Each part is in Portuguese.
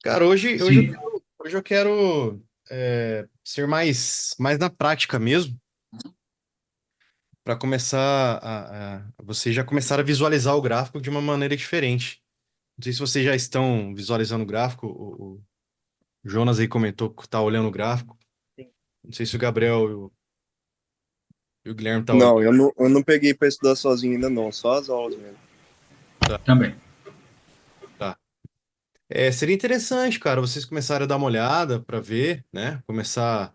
Cara, Sim. hoje eu quero ser mais na prática mesmo, para começar você já começar a visualizar o gráfico de uma maneira diferente. Não sei se vocês já estão visualizando o gráfico, o Jonas aí comentou que tá olhando o gráfico. Sim. Não sei se o Gabriel e o Guilherme tá olhando. Não, eu não peguei para estudar sozinho ainda não, só as aulas mesmo. Tá, Também. tá. Seria interessante, cara, vocês começarem a dar uma olhada para ver, né? Começar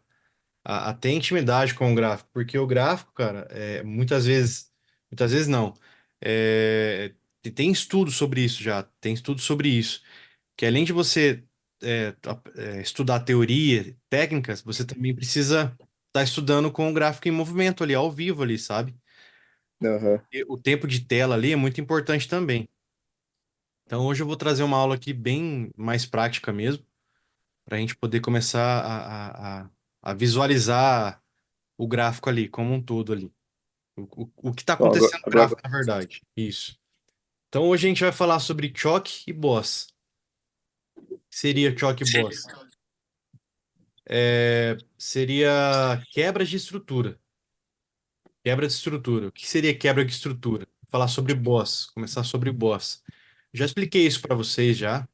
a ter intimidade com o gráfico, porque o gráfico, cara, muitas vezes não. Tem estudo sobre isso já, tem estudo sobre isso, que além de você estudar teoria, técnicas, você também precisa estar estudando com o gráfico em movimento ali, ao vivo ali, sabe? Aham. E o tempo de tela ali é muito importante também. Então hoje eu vou trazer uma aula aqui bem mais prática mesmo, para a gente poder começar a visualizar o gráfico ali, como um todo ali. O que está Ó, agora, acontecendo no agora, gráfico, na verdade. Isso. Então hoje a gente vai falar sobre choque e boss. O que seria choque e boss? Seria quebra de estrutura. Quebra de estrutura. O que seria quebra de estrutura? Falar sobre boss. Começar sobre boss. Já expliquei isso para vocês já.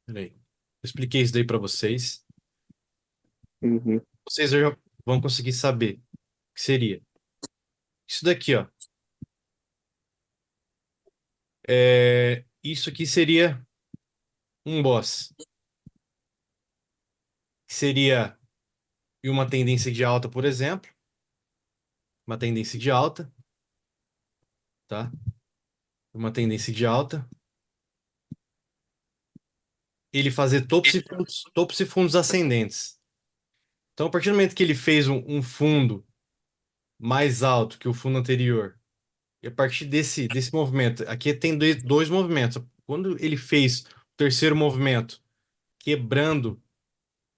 Peraí. Eu expliquei isso daí para vocês. uhum. Vocês já vão conseguir saber o que seria. Isso daqui, ó. Isso aqui seria um boss. Que seria uma tendência de alta, por exemplo. Uma tendência de alta, tá? Uma tendência de alta. Ele fazer topos e fundos ascendentes. Então, a partir do momento que ele fez um fundo mais alto que o fundo anterior, e a partir desse movimento, aqui tem dois movimentos. Quando ele fez o terceiro movimento, quebrando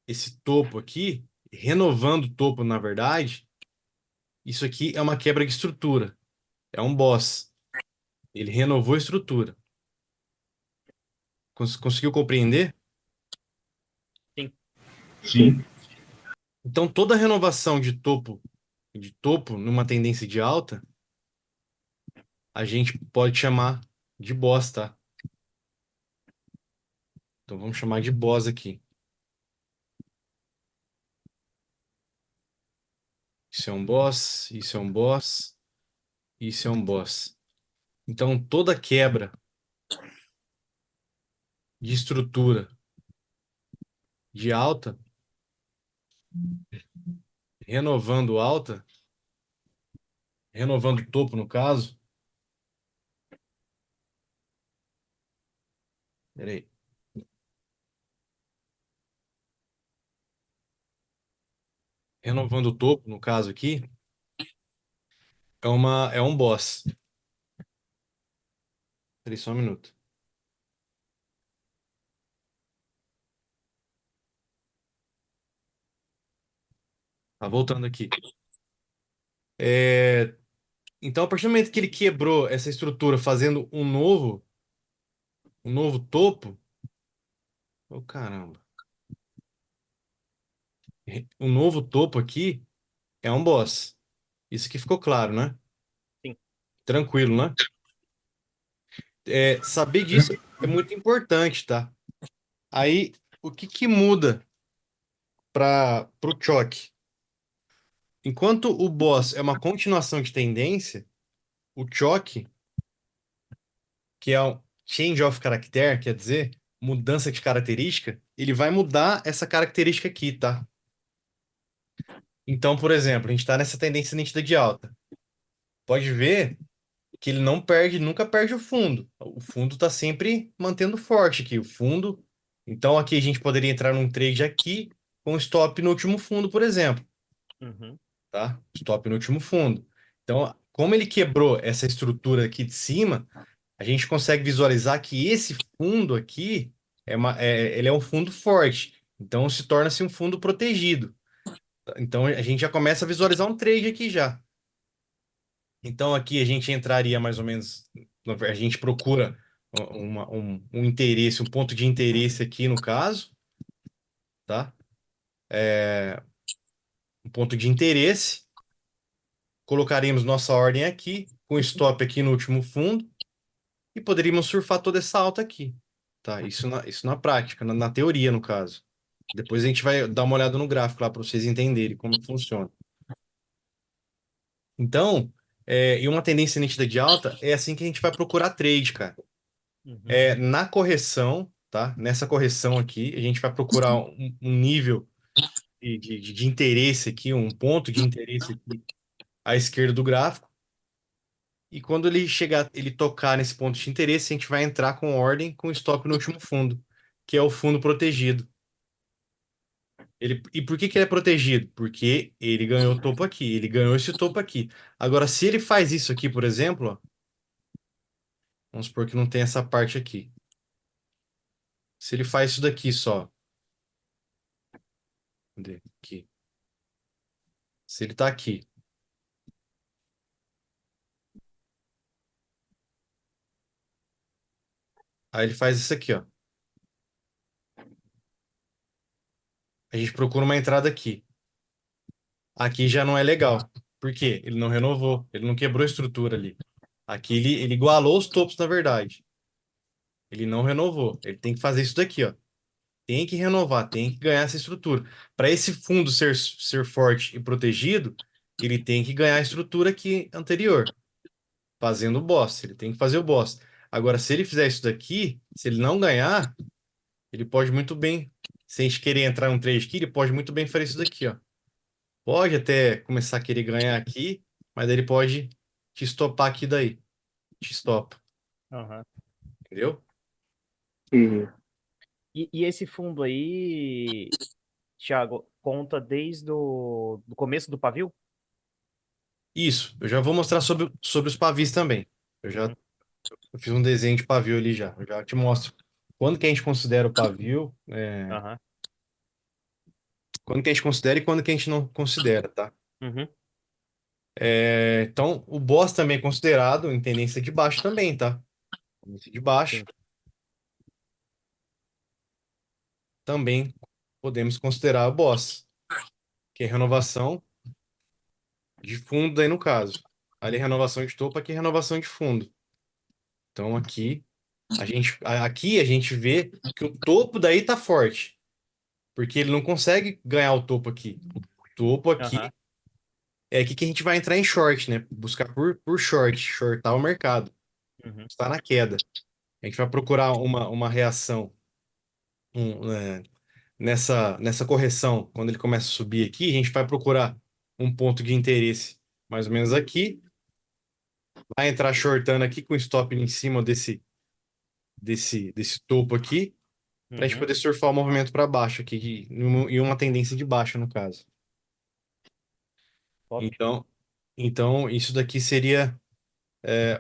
esse topo aqui, renovando o topo, na verdade, isso aqui é uma quebra de estrutura. É um boss. Ele renovou a estrutura. Conseguiu compreender? Sim. Sim. Então, toda renovação de topo numa tendência de alta, a gente pode chamar de boss, tá? Então, vamos chamar de boss aqui. Isso é um boss, isso é um boss, isso é um boss. Então, toda quebra de estrutura de alta, renovando alta, renovando topo no caso, peraí, renovando o topo no caso aqui, é um boss. Peraí, só um minuto. Tá voltando aqui. É, Então, a partir do momento que ele quebrou essa estrutura fazendo um novo topo, oh caramba, um novo topo aqui é um boss. Isso que ficou claro, né? Sim. Tranquilo, né? Saber disso é muito importante, tá? Aí, o que que muda para o choque? Enquanto o boss é uma continuação de tendência, o choque, que é um change of character, quer dizer, mudança de característica, ele vai mudar essa característica aqui, tá? Então, por exemplo, a gente está nessa tendência nítida de alta. Pode ver que ele não perde, nunca perde o fundo. O fundo está sempre mantendo forte aqui. O fundo. Então, aqui a gente poderia entrar num trade aqui com stop no último fundo, por exemplo, Uhum. tá? Stop no último fundo. Então, como ele quebrou essa estrutura aqui de cima, a gente consegue visualizar que esse fundo aqui ele é um fundo forte. Então, se torna-se um fundo protegido. Então, a gente já começa a visualizar um trade aqui já. Então aqui a gente entraria mais ou menos, a gente procura um interesse, um ponto de interesse aqui no caso, tá? Um ponto de interesse. Colocaríamos nossa ordem aqui, com stop aqui no último fundo, e poderíamos surfar toda essa alta aqui, tá? Isso na prática, na teoria, no caso. Depois a gente vai dar uma olhada no gráfico lá para vocês entenderem como que funciona. Então, e uma tendência nítida de alta é assim que a gente vai procurar trade, cara. Uhum. Na correção, tá? Nessa correção aqui, a gente vai procurar um nível de interesse aqui, um ponto de interesse aqui à esquerda do gráfico. E quando ele chegar, ele tocar nesse ponto de interesse, a gente vai entrar com ordem com stop no último fundo, que é o fundo protegido. E por que que ele é protegido? Porque ele ganhou o topo aqui, ele ganhou esse topo aqui. Agora, se ele faz isso aqui, por exemplo, ó, vamos supor que não tem essa parte aqui. Se ele faz isso daqui só, cadê? Aqui. Se ele tá aqui, aí ele faz isso aqui, ó. A gente procura uma entrada aqui. Aqui já não é legal. Por quê? Ele não renovou, ele não quebrou a estrutura ali. Aqui ele igualou os topos, na verdade. Ele não renovou. Ele tem que fazer isso daqui, ó. Tem que renovar, tem que ganhar essa estrutura. Para esse fundo ser forte e protegido, ele tem que ganhar a estrutura aqui anterior, fazendo o boss. Ele tem que fazer o boss. Agora, se ele fizer isso daqui, se ele não ganhar, ele pode muito bem, se a gente querer entrar um trade aqui, ele pode muito bem fazer isso daqui, ó. Pode até começar a querer ganhar aqui, mas daí ele pode te estopar aqui daí. Te estopa, Aham. entendeu? Uhum. E esse fundo aí, Thiago, conta desde o do começo do pavio? Isso, eu já vou mostrar sobre os pavis também. Uhum. Eu fiz um desenho de pavio ali já. Eu já te mostro quando que a gente considera o pavio, Aham. quando que a gente considera e quando que a gente não considera, tá? Uhum. Então, o boss também é considerado em tendência de baixo também, tá? Tendência de baixo Sim. também podemos considerar o boss, que é renovação de fundo daí no caso. Ali é renovação de topo, aqui é renovação de fundo. Então aqui a gente vê que o topo daí tá forte, porque ele não consegue ganhar o topo aqui. O topo Aham. aqui é aqui que a gente vai entrar em short, né? Buscar por short, shortar o mercado. Uhum. Está na queda. A gente vai procurar uma reação nessa correção. Quando ele começa a subir aqui, a gente vai procurar um ponto de interesse mais ou menos aqui. Vai entrar shortando aqui com stop em cima desse topo aqui, para a gente Uhum. poder surfar o movimento para baixo aqui, e uma tendência de baixa, no caso. Top. Então, então isso daqui seria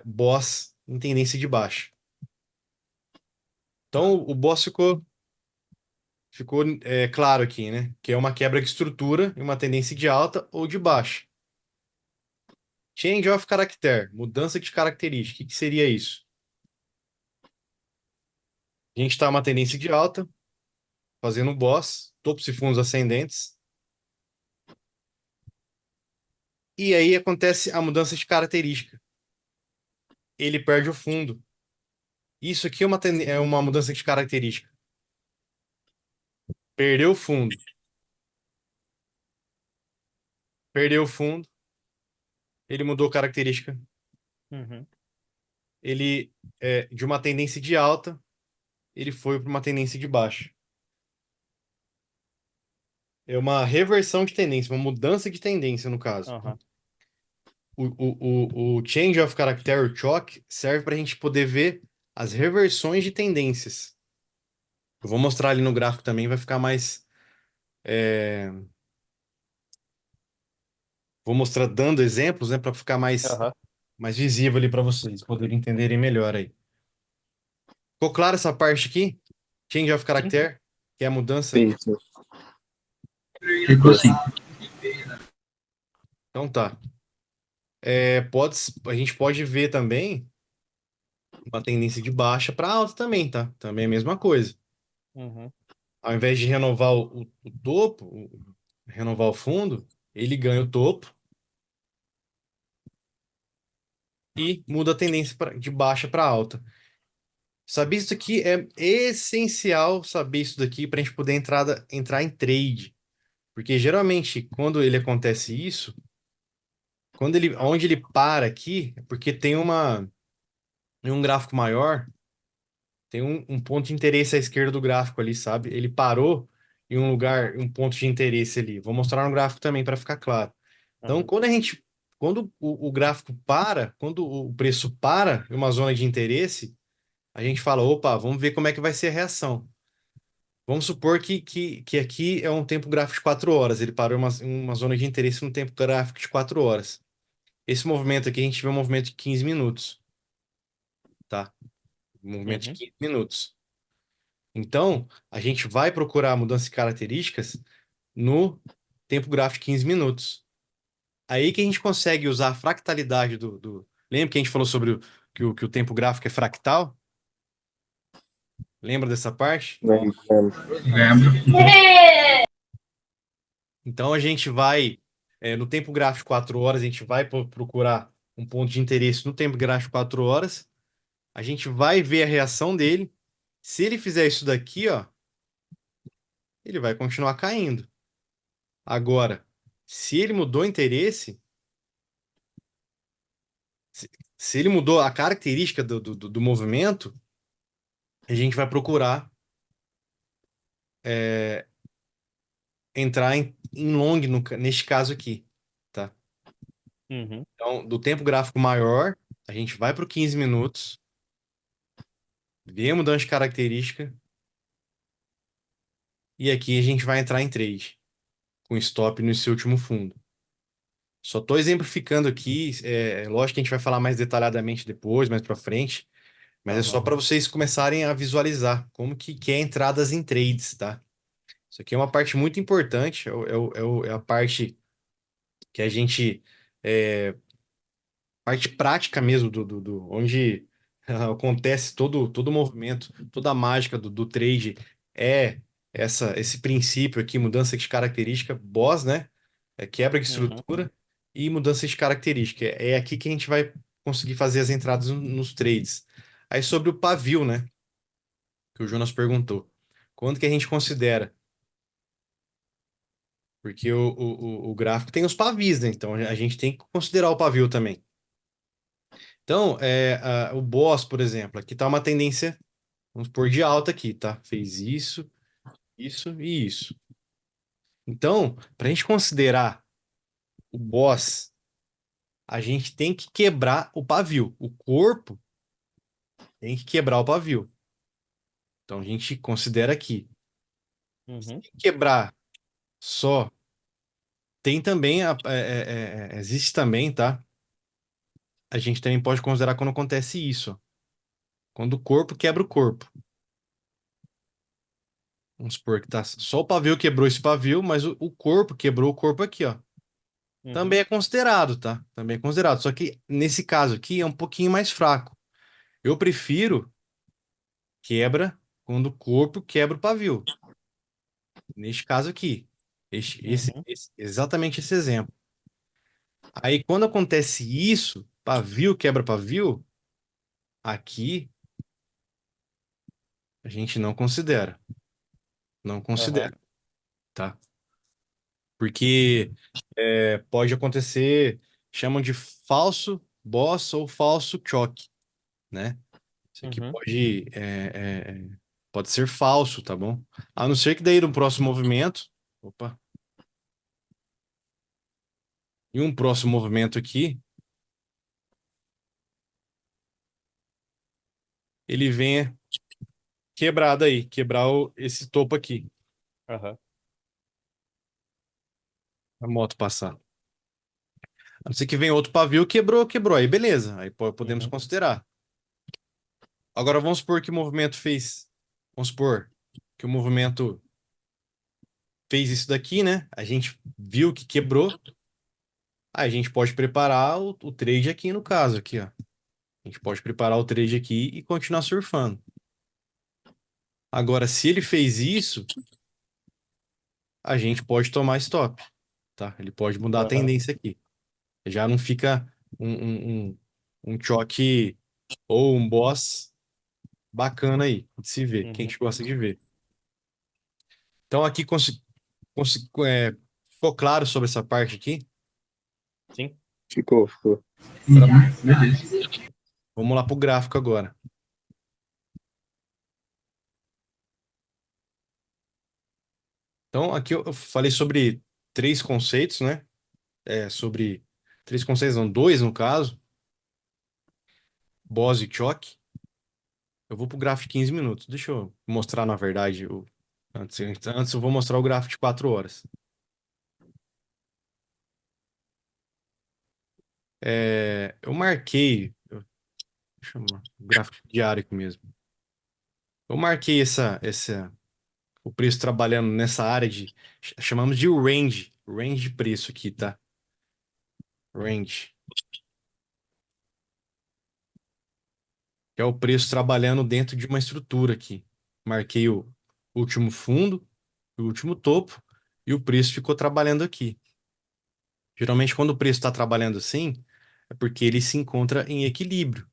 boss em tendência de baixa. Então, o boss ficou claro aqui, né? Que é uma quebra de estrutura e uma tendência de alta ou de baixa. Change of character, mudança de característica. O que seria isso? A gente está uma tendência de alta, fazendo boss, topos e fundos ascendentes, e aí acontece a mudança de característica. Ele perde o fundo. Isso aqui é uma mudança de característica. Perdeu o fundo. Perdeu o fundo, ele mudou característica. Uhum. Ele, de uma tendência de alta, ele foi para uma tendência de baixa. É uma reversão de tendência, uma mudança de tendência, no caso. Aham. O change of character, o choque, serve para a gente poder ver as reversões de tendências. Eu vou mostrar ali no gráfico também, vai ficar mais. Vou mostrar dando exemplos, né, para ficar Aham. mais visível ali para vocês poderem entenderem melhor aí. Ficou claro essa parte aqui? Change of Sim. character, que é a mudança. Sim, sim. Ficou assim. Então tá. A gente pode ver também uma tendência de baixa para alta também, tá? Também é a mesma coisa. Uhum. Ao invés de renovar o topo, renovar o fundo, ele ganha o topo e muda a tendência de baixa para alta. Saber isso aqui é essencial, saber isso daqui para a gente poder entrar em trade. Porque geralmente, quando ele acontece isso, onde ele para aqui, é porque em um gráfico maior, tem um ponto de interesse à esquerda do gráfico ali, sabe? Ele parou em um lugar, um ponto de interesse ali. Vou mostrar no gráfico também para ficar claro. Então, Uhum. quando o gráfico para, quando o preço para em uma zona de interesse, a gente fala, opa, vamos ver como é que vai ser a reação. Vamos supor que aqui é um tempo gráfico de 4 horas. Ele parou em uma zona de interesse no tempo gráfico de 4 horas. Esse movimento aqui, a gente vê um movimento de 15 minutos, tá? Um movimento de Uhum. 15 minutos. Então, a gente vai procurar mudança de características no tempo gráfico de 15 minutos. Aí que a gente consegue usar a fractalidade Lembra que a gente falou sobre que o tempo gráfico é fractal? Lembra dessa parte? Lembro. Então, a gente vai, no tempo gráfico de 4 horas, a gente vai procurar um ponto de interesse no tempo gráfico de 4 horas. A gente vai ver a reação dele. Se ele fizer isso daqui, ó, ele vai continuar caindo. Agora, se ele mudou o interesse, se, se ele mudou a característica do movimento, a gente vai procurar entrar em long neste caso aqui, tá? Uhum. Então, do tempo gráfico maior, a gente vai para o 15 minutos, vê a mudança de característica, e aqui a gente vai entrar em trade, com stop nesse último fundo. Só estou exemplificando aqui, lógico que a gente vai falar mais detalhadamente depois, mais para frente, mas é só Aham. para vocês começarem a visualizar como que é entradas em trades, tá? Isso aqui é uma parte muito importante, é a parte que a gente, parte prática mesmo, onde acontece todo o movimento, toda a mágica do trade é esse princípio aqui, mudança de característica, BOS, né? É quebra de Uhum. estrutura e mudança de característica. É aqui que a gente vai conseguir fazer as entradas nos trades. Aí sobre o pavio, né? Que o Jonas perguntou. Quando que a gente considera? Porque o gráfico tem os pavis, né? Então a gente tem que considerar o pavio também. Então, o BOS, por exemplo, aqui está uma tendência, vamos pôr de alta aqui, tá? Fez isso, isso e isso. Então, para a gente considerar o BOS, a gente tem que quebrar o pavio. O corpo tem que quebrar o pavio. Então, a gente considera aqui. Uhum. Se quebrar só, tem também, existe também, tá? A gente também pode considerar quando acontece isso, ó. Quando o corpo quebra o corpo. Vamos supor que tá só o pavio quebrou esse pavio, mas o corpo quebrou o corpo aqui, ó. Uhum. Também é considerado, tá? Também é considerado. Só que nesse caso aqui é um pouquinho mais fraco. Eu prefiro quebra quando o corpo quebra o pavio. Neste caso aqui. Uhum. Exatamente esse exemplo. Aí quando acontece isso, pavio quebra pavio, aqui a gente não considera. Não Aham. considera, tá? Porque pode acontecer, chamam de falso boss ou falso choque, né? Isso aqui Uhum. pode ser falso, tá bom? A não ser que daí no próximo movimento, opa, em um próximo movimento aqui, ele venha quebrado aí, quebrar esse topo aqui, Aham. a moto passar. A não ser que venha outro pavio, quebrou, aí beleza, aí podemos Uhum. considerar. Agora vamos supor que o movimento fez, vamos supor que o movimento fez isso daqui, né? A gente viu que quebrou, aí a gente pode preparar o trade aqui no caso, aqui, ó. A gente pode preparar o trade aqui e continuar surfando. Agora, se ele fez isso, a gente pode tomar stop, tá? Ele pode mudar a Aham. tendência aqui. Já não fica um choque ou um boss bacana aí de se ver, que a Uhum. gente gosta de ver. Então, aqui ficou claro sobre essa parte aqui? Sim. Ficou. Beleza. Vamos lá para o gráfico agora. Então, aqui eu falei sobre três conceitos, né? Sobre três conceitos, não, dois no caso, boss e choque. Eu vou para o gráfico de 15 minutos. Deixa eu mostrar, na verdade, antes eu vou mostrar o gráfico de 4 horas. Eu marquei, deixa eu o gráfico diário aqui mesmo. Eu marquei o preço trabalhando nessa área chamamos de range de preço aqui, tá? Range, que é o preço trabalhando dentro de uma estrutura aqui. Marquei o último fundo, o último topo, e o preço ficou trabalhando aqui. Geralmente, quando o preço está trabalhando assim, é porque ele se encontra em equilíbrio.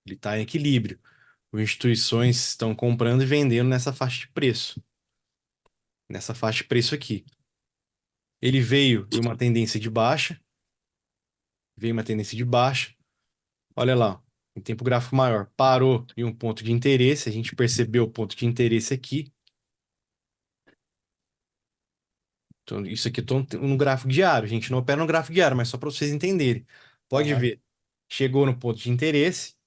Ele está em equilíbrio. As instituições estão comprando e vendendo nessa faixa de preço. Nessa faixa de preço aqui. Ele veio em uma tendência de baixa. Veio uma tendência de baixa. Olha lá, em tempo gráfico maior. Parou em um ponto de interesse. A gente percebeu o ponto de interesse aqui. Então, isso aqui eu estou no gráfico diário. A gente não opera no gráfico diário, mas só para vocês entenderem. Pode Aham. ver. Chegou no ponto de interesse.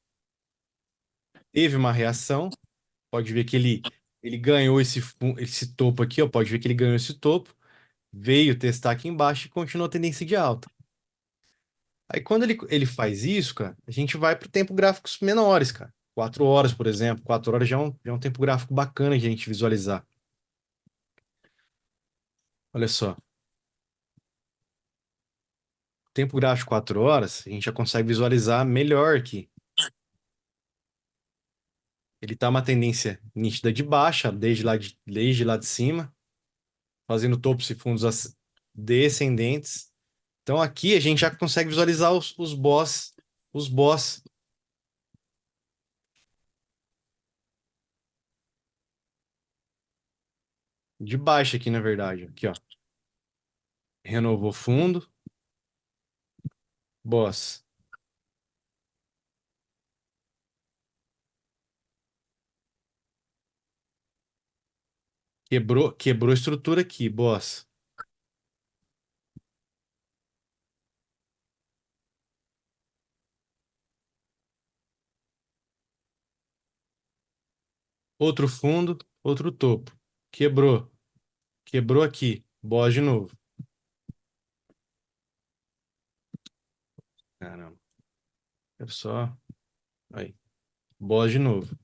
Teve uma reação. Pode ver que ele ganhou esse topo aqui, ó. Pode ver que ele ganhou esse topo, veio testar aqui embaixo e continuou a tendência de alta. Aí quando ele faz isso, cara, a gente vai para tempo gráficos menores, cara. 4 horas, por exemplo. 4 horas já é um tempo gráfico bacana de a gente visualizar. Olha só. Tempo gráfico 4 horas, a gente já consegue visualizar melhor aqui. Ele tá uma tendência nítida de baixa, desde lá de cima, fazendo topos e fundos descendentes. Então aqui a gente já consegue visualizar os boss de baixo aqui, na verdade. Aqui, ó. Renovou fundo, boss. Quebrou a estrutura aqui, boss. Outro fundo, outro topo. Quebrou. Quebrou aqui, boss de novo. Caramba. Quero só. Aí. Boss de novo.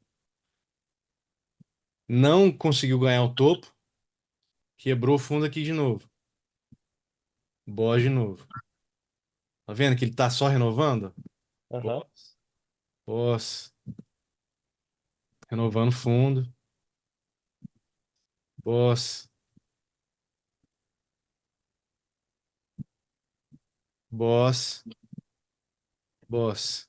Não conseguiu ganhar o topo. Quebrou o fundo aqui de novo. Boss de novo. Tá vendo que ele tá só renovando? Aham. Boss. Boss. Renovando fundo. Boss. Boss. Boss.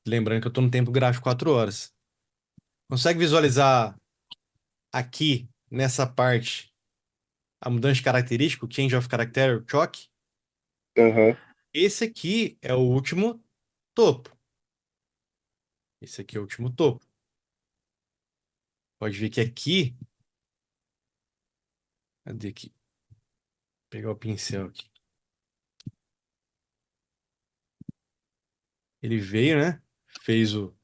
Lembrando que eu tô no tempo gráfico 4 horas. Consegue visualizar aqui, nessa parte, a mudança de característica, o change of character, o choque? Aham. Esse aqui é o último topo. Esse aqui é o último topo. Pode ver que aqui. Cadê aqui? Vou pegar o pincel aqui. Ele veio, né? Fez o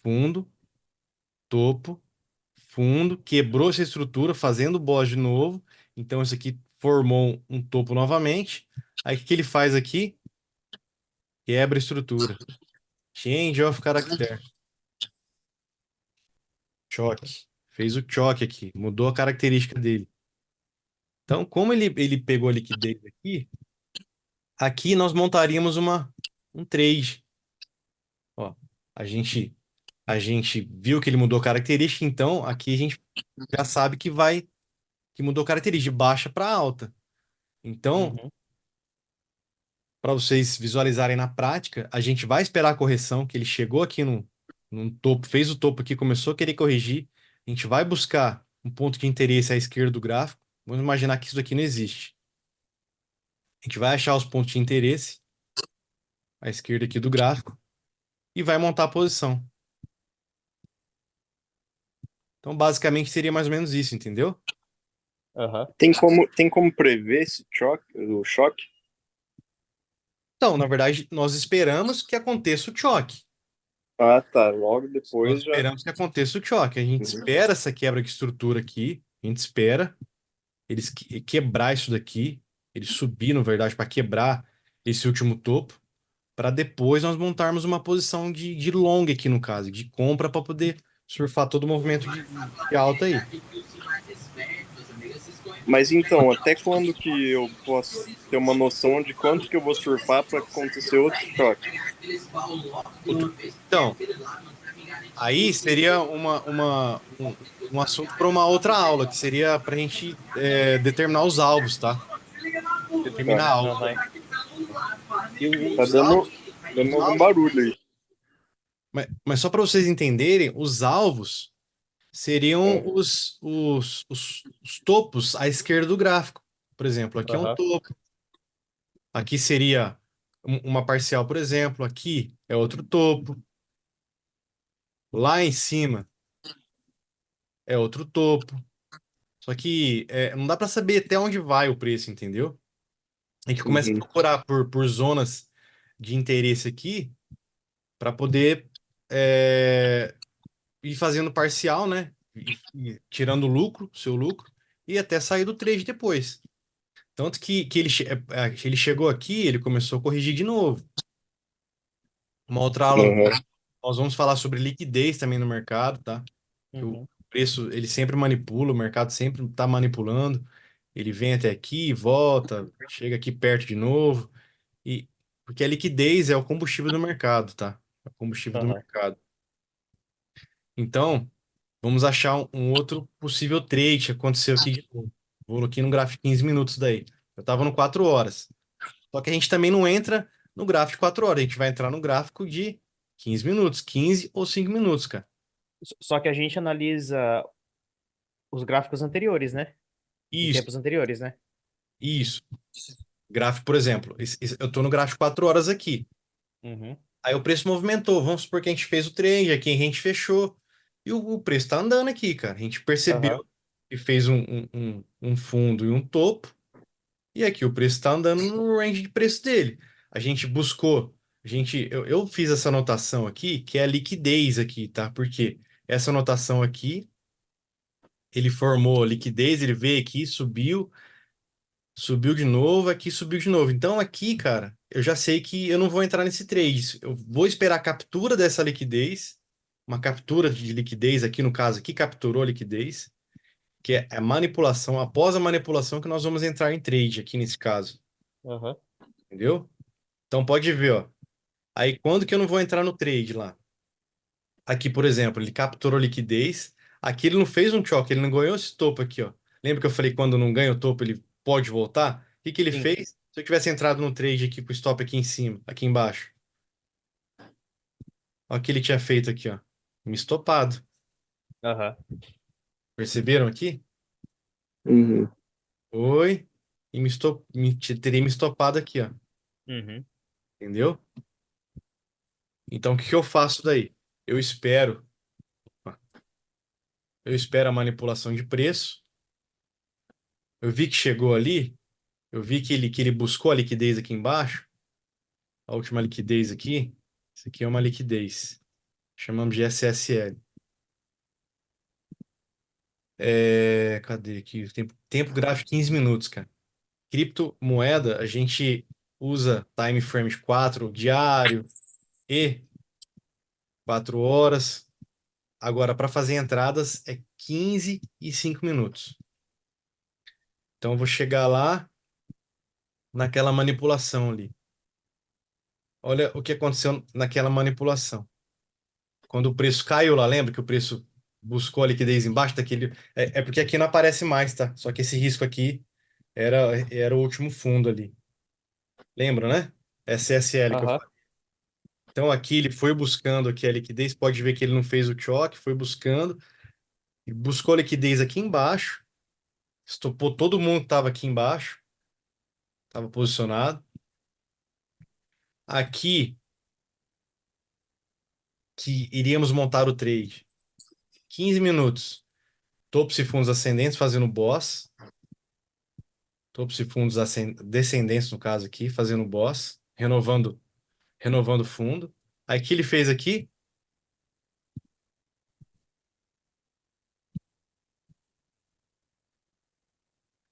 fundo, topo, fundo, quebrou essa estrutura, fazendo o boss de novo. Então, isso aqui formou um topo novamente. Aí, o que que ele faz aqui? Quebra a estrutura. Change of character. Choque. Fez o choque aqui. Mudou a característica dele. Então, como ele pegou a liquidez aqui nós montaríamos um trade. Ó, a gente, a gente viu que ele mudou característica, então aqui a gente já sabe que mudou característica de baixa para alta. Então, Uhum. para vocês visualizarem na prática, a gente vai esperar a correção, que ele chegou aqui num topo, fez o topo aqui, começou a querer corrigir. A gente vai buscar um ponto de interesse à esquerda do gráfico. Vamos imaginar que isso daqui não existe. A gente vai achar os pontos de interesse à esquerda aqui do gráfico e vai montar a posição. Então, basicamente, seria mais ou menos isso, entendeu? Aham. Tem como prever esse choque, o choque? Então, na verdade, nós esperamos que aconteça o choque. Ah, tá. Logo Nós depois já. esperamos que aconteça o choque. A gente Uhum. espera essa quebra de estrutura aqui. A gente espera eles quebrar isso daqui. Eles subir, na verdade, para quebrar esse último topo. Para depois nós montarmos uma posição de long aqui, no caso, de compra para poder surfar todo o movimento de alta aí. Mas então, até quando que eu posso ter uma noção de quanto que eu vou surfar para acontecer outro choque? Então, aí seria um assunto para uma outra aula, que seria para a gente determinar os alvos, tá? Determinar Tá, alvos. Aham. E tá os alvos, dando os algum alvos, barulho aí. mas só para vocês entenderem, os alvos seriam É. os topos à esquerda do gráfico. Por exemplo, aqui é um Aham. topo, aqui seria uma parcial, por exemplo, aqui é outro topo, lá em cima é outro topo. Só que não dá para saber até onde vai o preço, entendeu? A gente começa a Uhum. procurar por zonas de interesse aqui para poder é, ir fazendo parcial, né? E tirando o lucro, seu lucro, e até sair do trade depois. Tanto que ele chegou aqui, ele começou a corrigir de novo. Uma outra aula, Uhum. nós vamos falar sobre liquidez também no mercado, tá? Que o Uhum. preço, ele sempre manipula, o mercado sempre está manipulando. Ele vem até aqui, volta, chega aqui perto de novo. E porque a liquidez é o combustível do mercado, tá? É o combustível do Aham. mercado. Então, vamos achar um outro possível trade que aconteceu aqui de novo. Vou aqui no gráfico de 15 minutos daí. Eu estava no 4 horas. Só que a gente também não entra no gráfico de 4 horas, a gente vai entrar no gráfico de 15 minutos, 15 ou 5 minutos, cara. Só que a gente analisa os gráficos anteriores, né? Em Isso, tempos anteriores, né? isso. Gráfico, por exemplo, eu estou no gráfico de 4 horas aqui. Uhum. Aí o preço movimentou. Vamos supor que a gente fez o trade, aqui a gente fechou. E o preço está andando aqui, cara. A gente Aham. percebeu que fez um fundo e um topo. E aqui o preço está andando no range de preço dele. A gente buscou, eu fiz essa anotação aqui, que é a liquidez aqui, tá? Porque essa anotação aqui, ele formou liquidez, ele veio aqui, subiu, subiu de novo, aqui subiu de novo. Então aqui, cara, eu já sei que eu não vou entrar nesse trade. Eu vou esperar a captura dessa liquidez, uma captura de liquidez aqui, no caso aqui, capturou a liquidez, que é a manipulação, após a manipulação que nós vamos entrar em trade aqui nesse caso, Aham. entendeu? Então pode ver, ó. Aí quando que eu não vou entrar no trade lá? Aqui, por exemplo, ele capturou liquidez. Aqui ele não fez um choque, ele não ganhou esse topo aqui, ó. Lembra que eu falei que quando não ganha o topo, ele pode voltar? O que que ele Sim. fez? Se eu tivesse entrado no trade aqui com o stop aqui em cima, aqui embaixo. Olha o que ele tinha feito aqui, ó. Me estopado. Aham. Perceberam aqui? Uhum. Oi. E teria me estopado aqui, ó. Uhum. Entendeu? Então o que que eu faço daí? Eu espero, eu espero a manipulação de preço. Eu vi que chegou ali. Eu vi que ele buscou a liquidez aqui embaixo, a última liquidez aqui. Isso aqui é uma liquidez. Chamamos de SSL. Cadê aqui? Tempo gráfico 15 minutos, cara. Criptomoeda, a gente usa time frame de 4 diário e 4 horas. Agora, para fazer entradas, é 15 e 5 minutos. Então eu vou chegar lá naquela manipulação ali. Olha o que aconteceu naquela manipulação. Quando o preço caiu lá, lembra que o preço buscou a liquidez embaixo daquele. É porque aqui não aparece mais, tá? Só que esse risco aqui era o último fundo ali. Lembra, né? SSL que eu Aham. falei. Então aqui ele foi buscando aqui a liquidez, pode ver que ele não fez o choque, foi buscando, e buscou a liquidez aqui embaixo, estopou todo mundo que estava aqui embaixo, estava posicionado. Aqui que iríamos montar o trade. 15 minutos. Topos e fundos ascendentes fazendo boss. Topos e fundos descendentes, no caso aqui, fazendo boss, renovando o fundo. Aí o que ele fez aqui?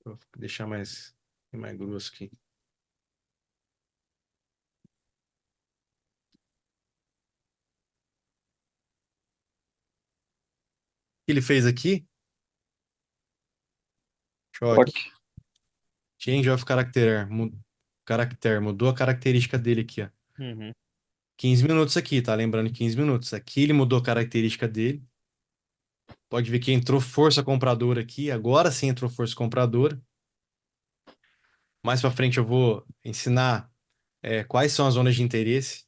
Vou deixar mais grosso aqui. O que ele fez aqui? Choque. Ok. Change of character. Mudou a característica dele aqui, ó. Uhum. 15 minutos aqui, tá? Lembrando, 15 minutos. Aqui ele mudou a característica dele. Pode ver que entrou força compradora aqui. Agora sim entrou força compradora. Mais para frente eu vou ensinar quais são as zonas de interesse,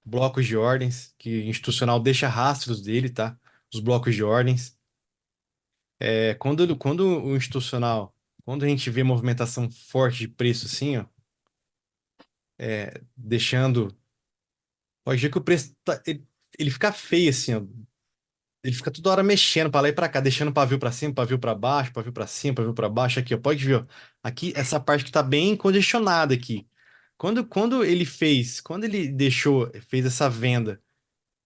blocos de ordens, que institucional deixa rastros dele, tá? Os blocos de ordens. Quando o institucional, quando a gente vê movimentação forte de preço assim, ó, deixando. Pode ver que o preço ele fica feio assim, ó. Ele fica toda hora mexendo para lá e para cá, deixando pavio para cima, pavio para baixo, pavio para cima, pavio para baixo aqui, ó. Pode ver, ó. Aqui essa parte que tá bem congestionada aqui. Quando ele fez essa venda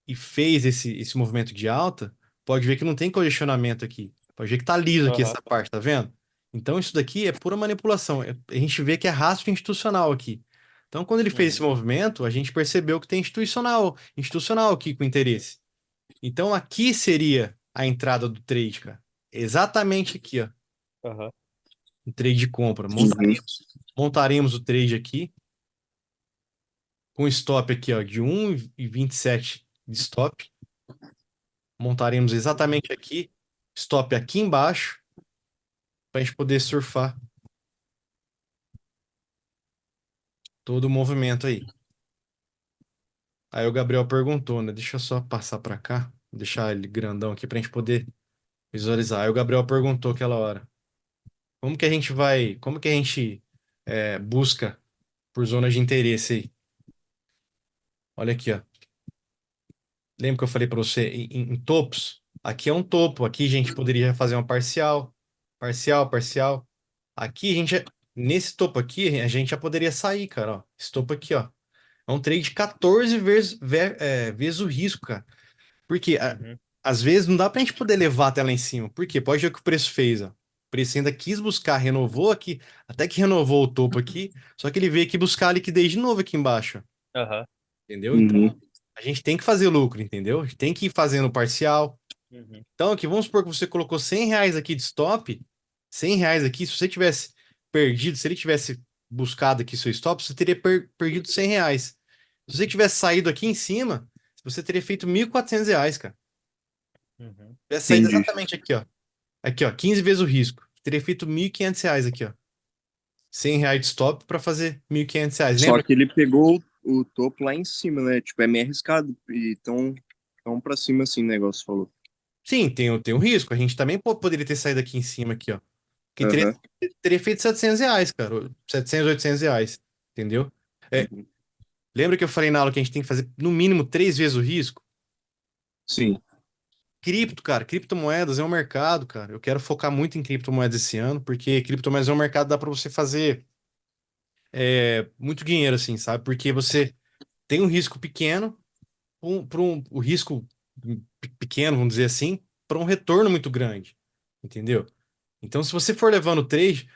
e fez esse movimento de alta, pode ver que não tem congestionamento aqui. Pode ver que tá liso aqui Aham. essa parte, tá vendo? Então isso daqui é pura manipulação. A gente vê que é rastro institucional aqui. Então quando ele fez esse Uhum. movimento, a gente percebeu que tem institucional aqui com interesse. Então aqui seria a entrada do trade, cara. Exatamente aqui, ó. Aham. O trade de compra. Uhum. Montaremos o trade aqui com stop aqui, ó, de 1,27 de stop. Montaremos exatamente aqui, stop aqui embaixo, para a gente poder surfar todo o movimento aí. Aí o Gabriel perguntou, né? Deixa eu só passar para cá, deixar ele grandão aqui para a gente poder visualizar. Aí o Gabriel perguntou aquela hora, como que a gente busca por zonas de interesse aí? Olha aqui, ó. Lembra que eu falei para você em topos? Aqui é um topo. Aqui a gente poderia fazer uma parcial, parcial, parcial. Aqui nesse topo aqui, a gente já poderia sair, cara, ó. Esse topo aqui, ó. É um trade 14 vezes o risco, cara. Porque Uhum. às vezes não dá pra gente poder levar até lá em cima. Por quê? Pode ver o que o preço fez, ó. O preço ainda quis buscar, renovou aqui, até que renovou o topo aqui, só que ele veio aqui buscar a liquidez de novo aqui embaixo, ó. Aham. Entendeu? Então, Uhum. a gente tem que fazer lucro, entendeu? A gente tem que ir fazendo parcial. Uhum. Então, aqui, vamos supor que você colocou R$ 100 aqui de stop, R$ 100 aqui, se você tivesse perdido, se ele tivesse buscado aqui seu stop, você teria perdido R$ 100. Se você tivesse saído aqui em cima, você teria feito R$ 1.400, cara. Uhum. Tivesse saído Entendi. exatamente aqui, ó. Aqui, ó, 15 vezes o risco. Teria feito R$ 1.500 aqui, ó. R$ 100 de stop para fazer R$ 1.500. Só Lembra? que ele pegou o topo lá em cima, né? Tipo, é meio arriscado. E tão pra cima assim, o negócio falou. Sim, tem um risco. A gente também poderia ter saído aqui em cima, aqui, ó. Que Aham. teria feito R$ 700, cara. 700, R$ 800, entendeu? É, Uhum. lembra que eu falei na aula que a gente tem que fazer no mínimo 3 vezes o risco? Sim. Cripto, cara, criptomoedas é um mercado, cara. Eu quero focar muito em criptomoedas esse ano, porque criptomoedas é um mercado que dá para você fazer muito dinheiro, assim, sabe? Porque você tem um risco pequeno, o risco pequeno, vamos dizer assim, para um retorno muito grande, entendeu? Então, se você for levando trade,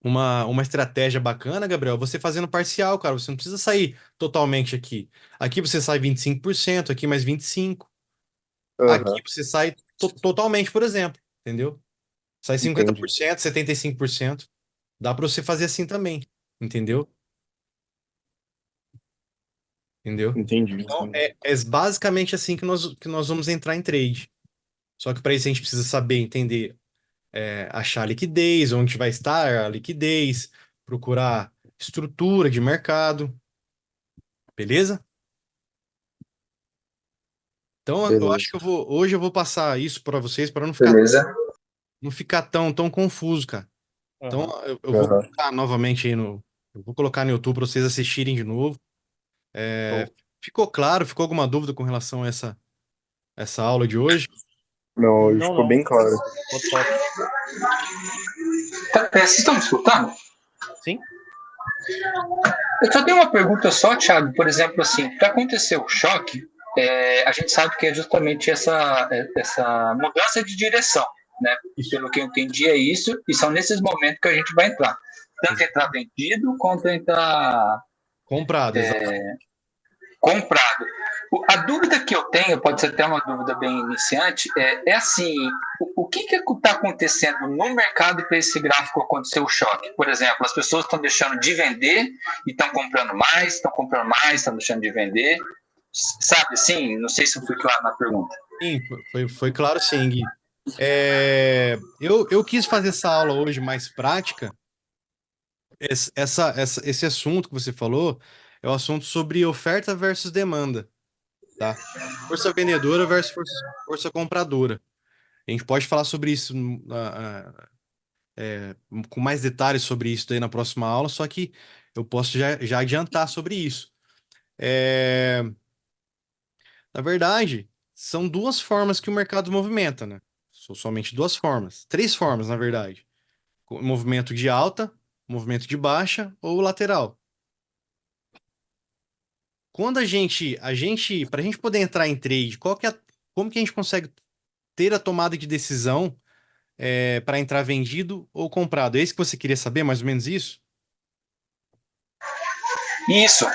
uma estratégia bacana, Gabriel, você fazendo parcial, cara. Você não precisa sair totalmente aqui. Aqui você sai 25%, aqui mais 25%. Aqui Aham. você sai totalmente, por exemplo. Entendeu? Sai Entendi. 50%, 75%. Dá para você fazer assim também, entendeu? Entendeu? Entendi. Então, é basicamente assim que nós vamos entrar em trade. Só que para isso a gente precisa saber entender, achar a liquidez, onde vai estar a liquidez, procurar estrutura de mercado, beleza? Então, eu acho Beleza. que hoje eu vou passar isso para vocês para Beleza. não ficar tão confuso, cara. Então, Aham. eu vou Aham. colocar novamente aí eu vou colocar no YouTube para vocês assistirem de novo. Show. Ficou claro? Ficou alguma dúvida com relação a essa aula de hoje? Não, hoje Não, ficou não. bem claro. Ficou top. Vocês estão me escutando? Sim? Eu só tenho uma pergunta só, Thiago. Por exemplo, assim, para acontecer o choque, a gente sabe que é justamente essa mudança de direção, né? Isso. Pelo que eu entendi é isso, e são nesses momentos que a gente vai entrar. Tanto entrar vendido, quanto entrar Comprado, exato. comprado. A dúvida que eu tenho, pode ser até uma dúvida bem iniciante, é assim, o que está acontecendo no mercado para esse gráfico acontecer o choque? Por exemplo, as pessoas estão deixando de vender e estão comprando mais, estão deixando de vender. Sabe, assim, não sei se eu fui claro na pergunta. Sim, foi claro sim, Gui. Eu quis fazer essa aula hoje mais prática. Esse assunto que você falou é o assunto sobre oferta versus demanda, tá? Força vendedora versus força compradora. A gente pode falar sobre isso com mais detalhes sobre isso daí na próxima aula, só que eu posso já adiantar sobre isso. É, Na verdade, são duas formas que o mercado movimenta, né? São somente duas formas. Três formas, na verdade. Movimento de alta, movimento de baixa ou lateral. Quando para a gente poder entrar em trade, como que a gente consegue ter a tomada de decisão para entrar vendido ou comprado? É isso que você queria saber, mais ou menos isso? Isso,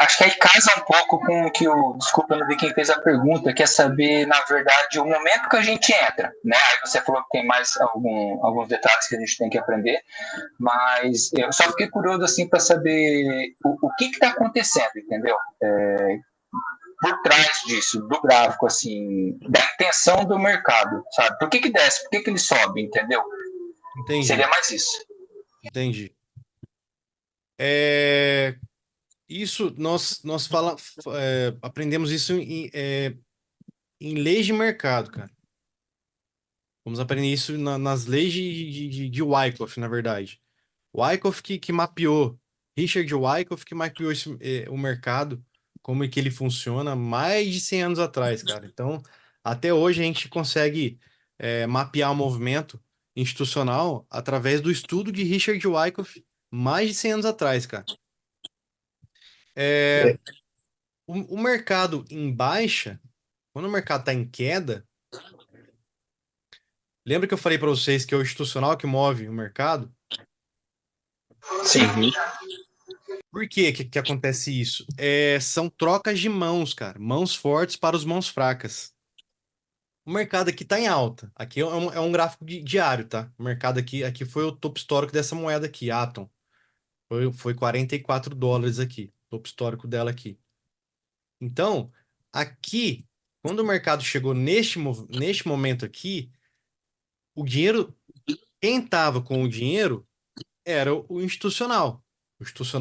acho que aí casa um pouco com o que desculpa, eu não vi quem fez a pergunta, quer saber, na verdade, o momento que a gente entra, né? Aí você falou que tem mais alguns detalhes que a gente tem que aprender, mas eu só fiquei curioso, assim, para saber o que está acontecendo, entendeu? Por trás disso, do gráfico, assim, da intenção do mercado, sabe? Por que desce? Por que ele sobe, entendeu? Entendi, Seria mais isso. entendi. É, Isso aprendemos isso em leis de mercado, cara. Vamos aprender isso nas leis de Wyckoff, na verdade. Wyckoff que mapeou, Richard Wyckoff que mapeou o mercado, como é que ele funciona mais de 100 anos atrás, cara. Então, até hoje a gente consegue mapear o movimento institucional através do estudo de Richard Wyckoff mais de 100 anos atrás, cara. É, O mercado em baixa, quando o mercado está em queda, lembra que eu falei para vocês que é o institucional que move o mercado? Sim. uhum. Por que acontece isso? São trocas de mãos, cara. Mãos fortes para os mãos fracas. O mercado aqui está em alta. Aqui é um gráfico diário, tá? O mercado aqui foi o topo histórico dessa moeda aqui, Atom. Foi $44 aqui, topo histórico dela aqui. Então, aqui, quando o mercado chegou neste momento aqui, o dinheiro, quem estava com o dinheiro era o institucional. O institucional